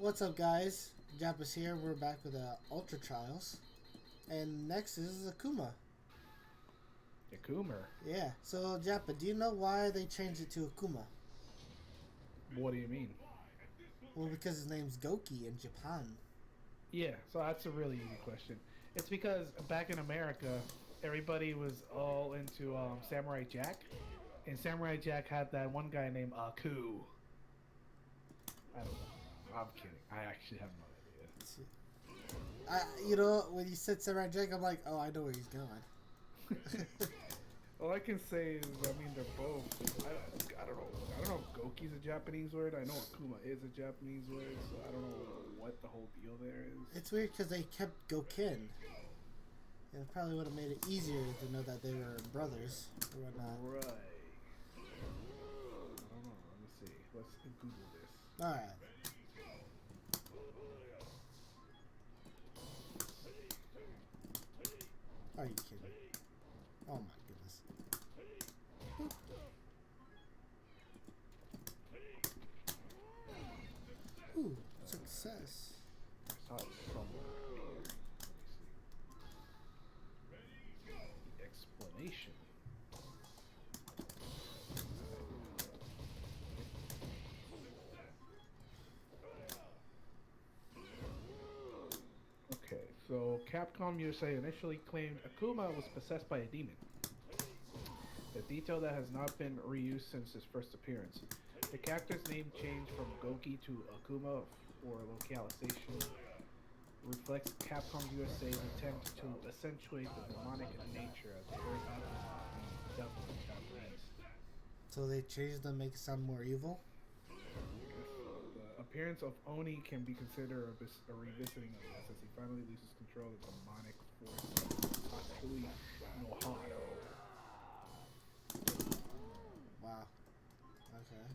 What's up, guys? Japa's here. We're back with Ultra Trials, and next is Akuma. Akuma? Yeah. So, Japa, do you know why they changed it to Akuma? What do you mean? Well, because his name's Goki in Japan. Yeah, so that's a really easy question. It's because back in America, everybody was all into Samurai Jack, and Samurai Jack had that one guy named Aku. I don't know. I'm kidding. I actually have no idea. When you said Samurai Jack, I'm like, oh, I know where he's going. All I can say is, I mean, they're both. I don't know. I don't know if Goki's a Japanese word. I know Akuma is a Japanese word, so I don't know what the whole deal there is. It's weird because they kept Gokin. It probably would have made it easier to know that they were brothers or whatnot. Right. I don't know. Let me see. Let's Google this. All right. Are you kidding? Oh my goodness. Ooh, success. I saw it somewhere here. Let me see. The explanation. Okay, so Capcom USA initially claimed Akuma was possessed by a demon. A detail that has not been reused since his first appearance. The character's name changed from Goki to Akuma for localization reflects Capcom USA's attempt to accentuate the demonic nature of the first devil in Japanese. So they changed them to make it sound more evil? The appearance of Oni can be considered a revisiting of this as he finally loses control of the demonic force of Tatsui no Hado. Wow. Okay.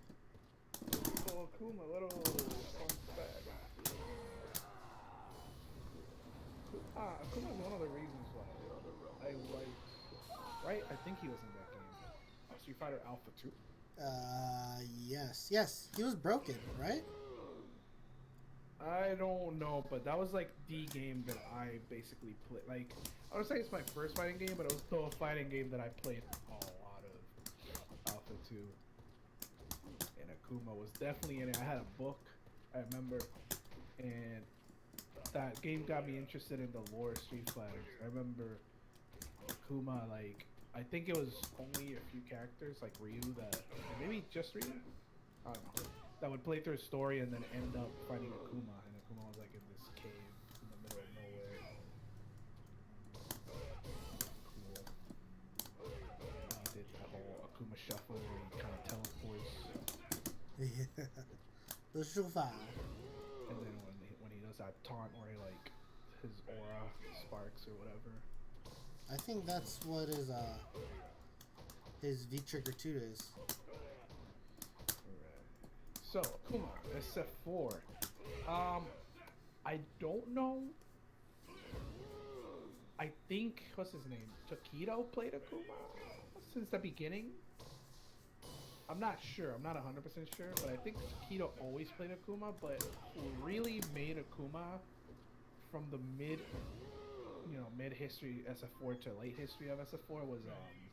So Akuma, little fun fact. Akuma's one of the reasons why I like. Right? I think he was in that game. Street Fighter Alpha 2. Yes. He was broken, right? I don't know, but that was like the game that I basically played. Like, I would say it's my first fighting game, but it was still a fighting game that I played a lot of Alpha 2. And Akuma was definitely in it. I had a book, I remember, and that game got me interested in the lore of Street Fighter. I remember Akuma, like, I think it was only a few characters, like Ryu, that, or maybe just Ryu? I don't know. That would play through a story and then end up fighting Akuma, and Akuma was like in this cave in the middle of nowhere. Cool. He did that whole Akuma shuffle where he kind of teleports. Yeah. The Shufa. And then when he does that taunt where he like his aura sparks or whatever. I think that's what his V trigger 2 is. So, Akuma, SF4. I don't know. I think, what's his name? Takedo played Akuma since the beginning. I'm not sure. I'm not 100% sure, but I think Takedo always played Akuma, but who really made Akuma from the mid history SF4 to late history of SF4 was,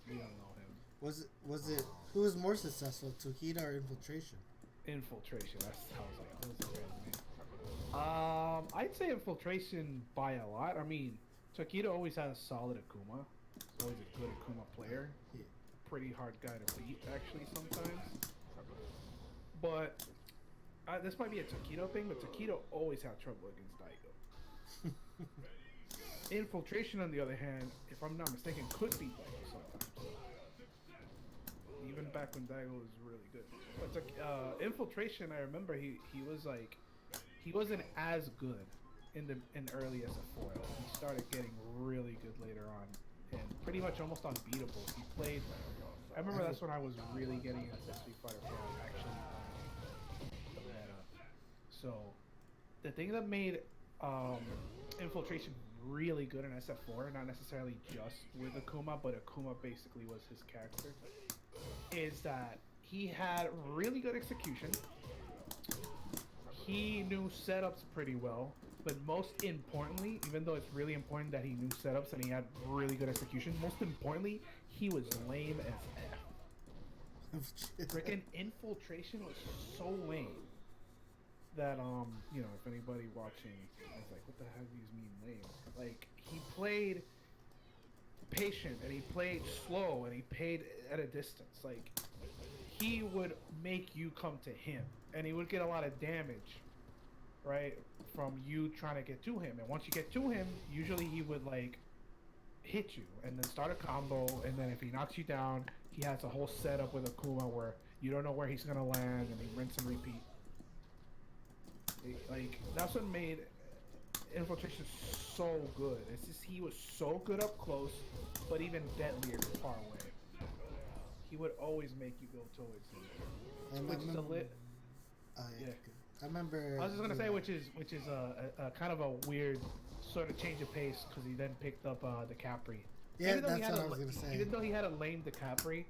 we don't know him. Was it, who was more successful, Takedo or Infiltration? Infiltration. That's how I was like, what was the guy's name? I'd say Infiltration by a lot. I mean, Takedo always had a solid Akuma. He's always a good Akuma player. Yeah. Pretty hard guy to beat, actually, sometimes. But this might be a Takedo thing, but Takedo always had trouble against Daigo. Infiltration, on the other hand, if I'm not mistaken, could beat Daigo sometimes. Even back when Daigo was really good. But Infiltration, I remember he was like, he wasn't as good in early SF4. He started getting really good later on, and pretty much almost unbeatable. He played. I remember that's when I was really getting into Street Fighter 4, actually the meta. So the thing that made Infiltration really good in SF4, not necessarily just with Akuma, but Akuma basically was his character, is that he had really good execution. he knew setups pretty well. But most importantly, even though it's really important that he knew setups and he had really good execution, most importantly, he was lame as F. Freaking infiltration was so lame that you know, if anybody watching is like, what the heck do you mean lame? Like, he played patient and he played slow and he played at a distance. Like, he would make you come to him and he would get a lot of damage, right, from you trying to get to him. And once you get to him, usually he would like hit you and then start a combo, and then if he knocks you down, he has a whole setup with Akuma where you don't know where he's gonna land, and he rinse and repeat. Like, that's what made infiltration so good. It's just he was so good up close, but even deadlier far away. He would always make you go towards him. Which is a lit. Yeah. I remember. I was just gonna say, which is a kind of a weird sort of change of pace, because he then picked up the Capri. Yeah, that's what I was gonna say. Even though he had a lame DeCapri,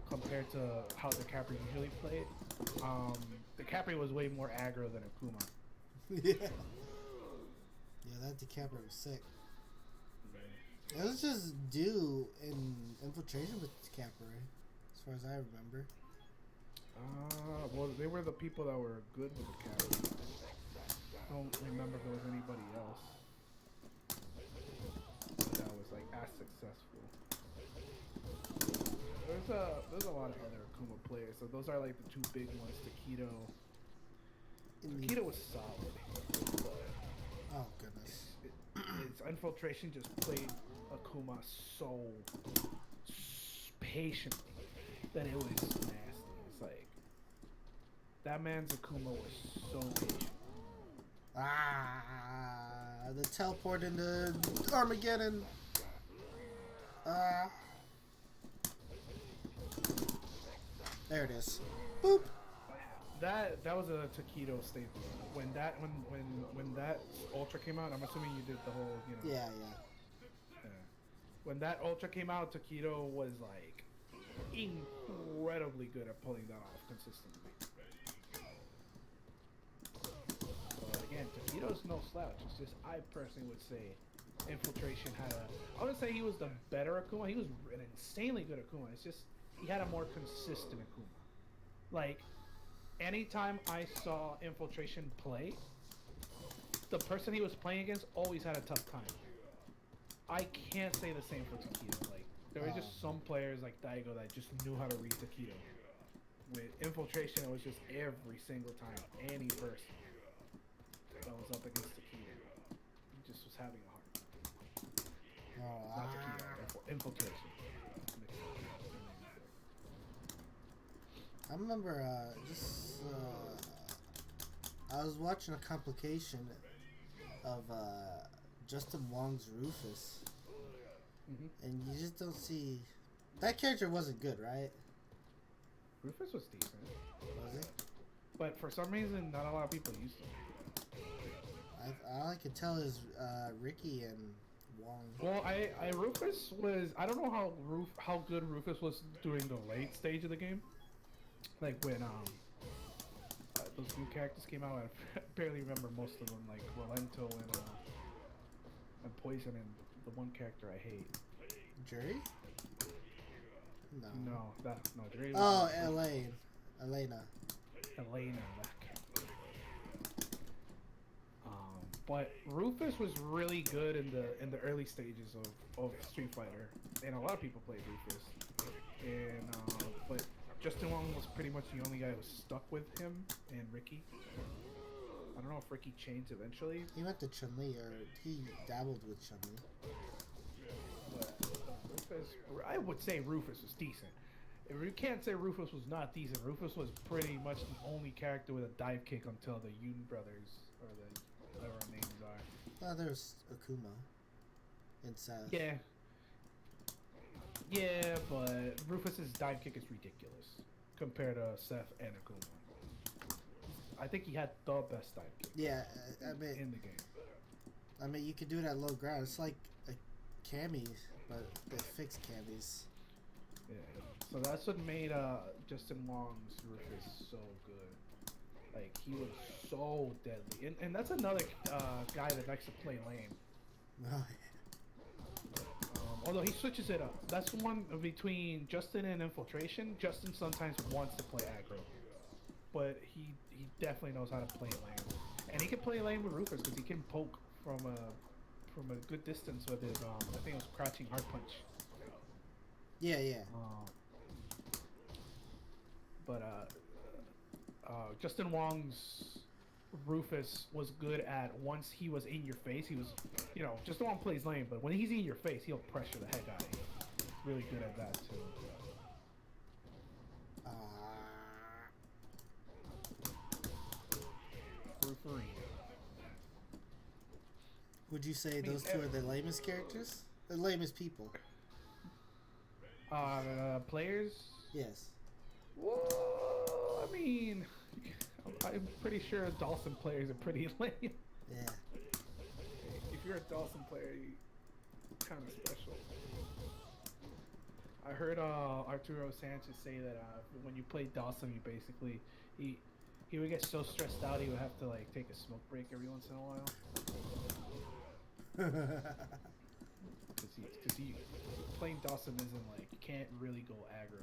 compared to how DeCapri usually played, DeCapri was way more aggro than Akuma. Yeah. Yeah, that DeCapri was sick. It was just due in infiltration with DeCapri, as far as I remember. Well, they were the people that were good with DeCapri. I don't remember if there was anybody else that was like as successful. There's a lot of other Akuma players, so those are like the two big ones. Takedo was solid, but oh goodness, his infiltration just played Akuma so patiently that it was nasty. It's like that man's Akuma was so patient. The teleport into Armageddon. There it is. Boop. That was a Takedo staple. When that Ultra came out, I'm assuming you did the whole, you know. Yeah. When that Ultra came out, Takedo was like incredibly good at pulling that off consistently. Again, Takedo's no slouch. It's just, I personally would say infiltration I wouldn't say he was the better Akuma. He was an insanely good Akuma. It's just he had a more consistent Akuma. Like, anytime I saw infiltration play, the person he was playing against always had a tough time. I can't say the same for Takedo. Like, there were just some players like Daigo that just knew how to read Takedo. With infiltration, it was just every single time, any person that was up against Takedo, he just was having a hard time. Not Takedo, infiltration. I remember I was watching a complication of Justin Wong's Rufus, and you just don't see that character wasn't good, right? Rufus was decent. Was it? But for some reason, not a lot of people used him. All I could tell is Ricky and Wong. Well, Rufus was, I don't know how good Rufus was during the late stage of the game. Like when those new characters came out, I barely remember most of them, like Rolento and Poison, and the one character I hate. Jerry? No. Jerry. Oh, Elena. That character. But Rufus was really good in the early stages of Street Fighter, and a lot of people played Rufus. And but Justin Wong was pretty much the only guy who was stuck with him and Ricky. I don't know if Ricky changed eventually. He went to Chun-Li, or he dabbled with Chun-Li. But Rufus, I would say Rufus was decent. If you can't say Rufus was not decent, Rufus was pretty much the only character with a dive kick until the Yoon brothers, or the whatever our names are. Oh, there's Akuma in South. Yeah, but Rufus's dive kick is ridiculous compared to Seth and Akuma. I think he had the best dive kick. Yeah, I mean, in the game. I mean, you could do it at low ground. It's like a Cammy, but they fixed Cammys. Yeah. So that's what made Justin Wong's Rufus so good. Like he was so deadly, and that's another guy that likes to play lane. Oh, Although he switches it up. That's the one between Justin and Infiltration. Justin sometimes wants to play aggro, but he definitely knows how to play lane, and he can play lane with Rufus because he can poke from a good distance with his I think it was crouching hard punch. yeah, yeah. But Justin Wong's Rufus was good at once he was in your face. He was, Justin Wong plays lane, but when he's in your face, he'll pressure the heck out of you. Really good at that too. Rooferino. Would you say those two are the lamest characters? The lamest people? Players? Yes. Well, I mean, I'm pretty sure Dawson players are pretty lame. Yeah. If you're a Dawson player, you're kind of special. I heard Arturo Sanchez say that when you play Dawson, you basically he would get so stressed out he would have to like take a smoke break every once in a while. Because playing Dawson isn't like you can't really go aggro.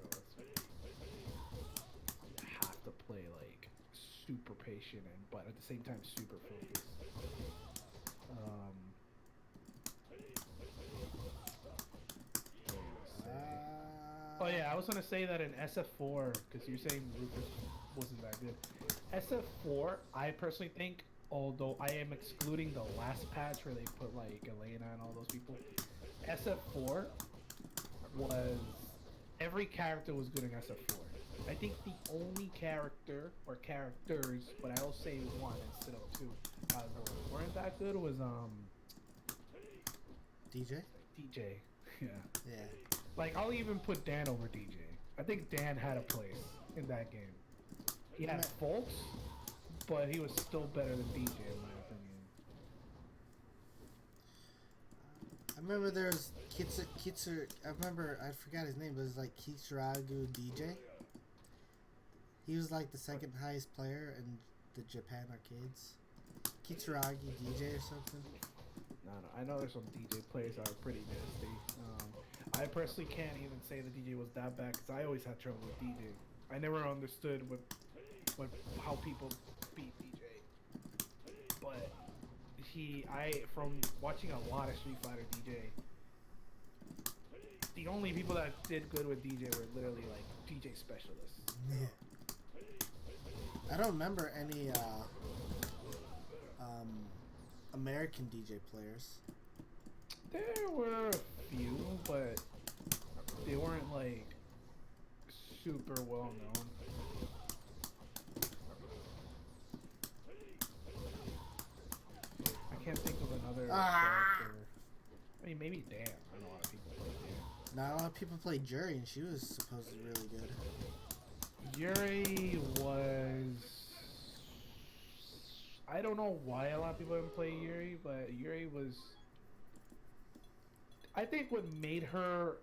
You have to play like super patient but at the same time super focused. Oh yeah, I was gonna say that in SF4 because you're saying Rufus wasn't that good. SF4, I personally think, although I am excluding the last patch where they put like Elena and all those people, SF4 was every character was good in SF4. I think the only character or characters, but I'll say one instead of two, weren't that good was DJ. DJ, yeah. Yeah. Like I'll even put Dan over DJ. I think Dan had a place in that game. He had faults, but he was still better than DJ in my opinion. I remember there's Kitsu. I forgot his name, but it was like Kitsuragu DJ. He was like the second highest player in the Japan arcades. Kitsuragi DJ or something. No, I know there's some DJ players that are pretty nasty. I personally can't even say the DJ was that bad because I always had trouble with DJ. I never understood how people beat DJ. But from watching a lot of Street Fighter DJ, the only people that did good with DJ were literally like DJ specialists. Yeah. I don't remember any American DJ players. There were a few, but they weren't like super well known. I can't think of another character. I mean, maybe Dan. I know a lot of people play Dan. Not a lot of people played Jury, and she was supposedly really good. Yuri was... I don't know why a lot of people didn't play Yuri, but Yuri was... I think what made her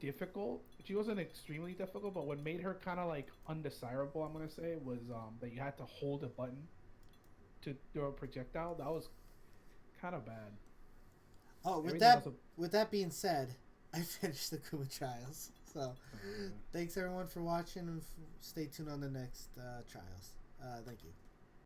difficult, she wasn't extremely difficult, but what made her kind of like undesirable, I'm going to say, was that you had to hold a button to throw a projectile. That was kind of bad. Oh, with that being said, I finished the Akuma Trials. So, thanks everyone for watching, and stay tuned on the next trials. Thank you.